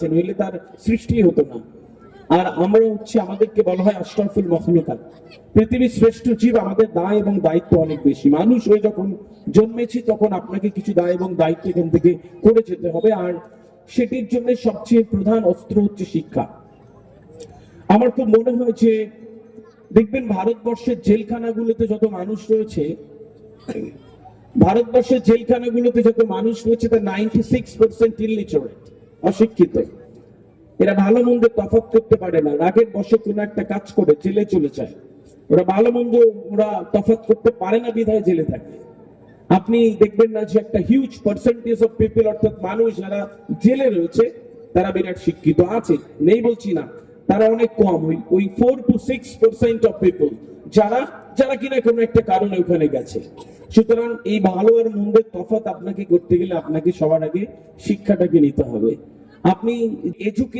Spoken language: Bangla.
আছে, নইলে তার সৃষ্টি হতো না। আর আমরা হচ্ছে, আমাদেরকে বলা হয় আশরাফুল মখলুকাত, পৃথিবীর শ্রেষ্ঠ জীব। আমাদের দায় এবং দায়িত্ব অনেক বেশি। মানুষ হয়ে যখন জন্মেছি তখন আপনাকে কিছু দায় এবং দায়িত্ব এখান থেকে করে যেতে হবে, আর সেটির জন্য সবচেয়ে প্রধান অস্ত্র হচ্ছে শিক্ষা। আমার খুব মনে হয় যে দেখবেন ভারতবর্ষের জেলখানাগুলোতে যত মানুষ রয়েছে, তার 96% ইলিটারেট, অশিক্ষিত। এরা ভালো মন্দের তফাৎ করতে পারে না, রাগের বশে কোনো একটা কাজ করে জেলে চলে যায়। ওরা ভালো মন্দ তফাৎ করতে পারে না, বিধায় জেলে থাকে। আপনি দেখবেন না যে একটা হিউজ পার্সেন্টেজ অফ পিপল, অর্থাৎ মানুষ যারা জেলে রয়েছে, তারা বিরাট শিক্ষিত আছে, নেই বলছি না, তারা অনেক কম। ওই 4 to 6% অফ পিপল যারা যারা কিনা কোনো একটা কারণে ওখানে গেছে। সুতরাং এই ভালো আর মন্দের তফাৎ আপনাকে করতে গেলে আপনাকে সবার আগে শিক্ষাটাকে নিতে হবে। আপনি এডুকেশন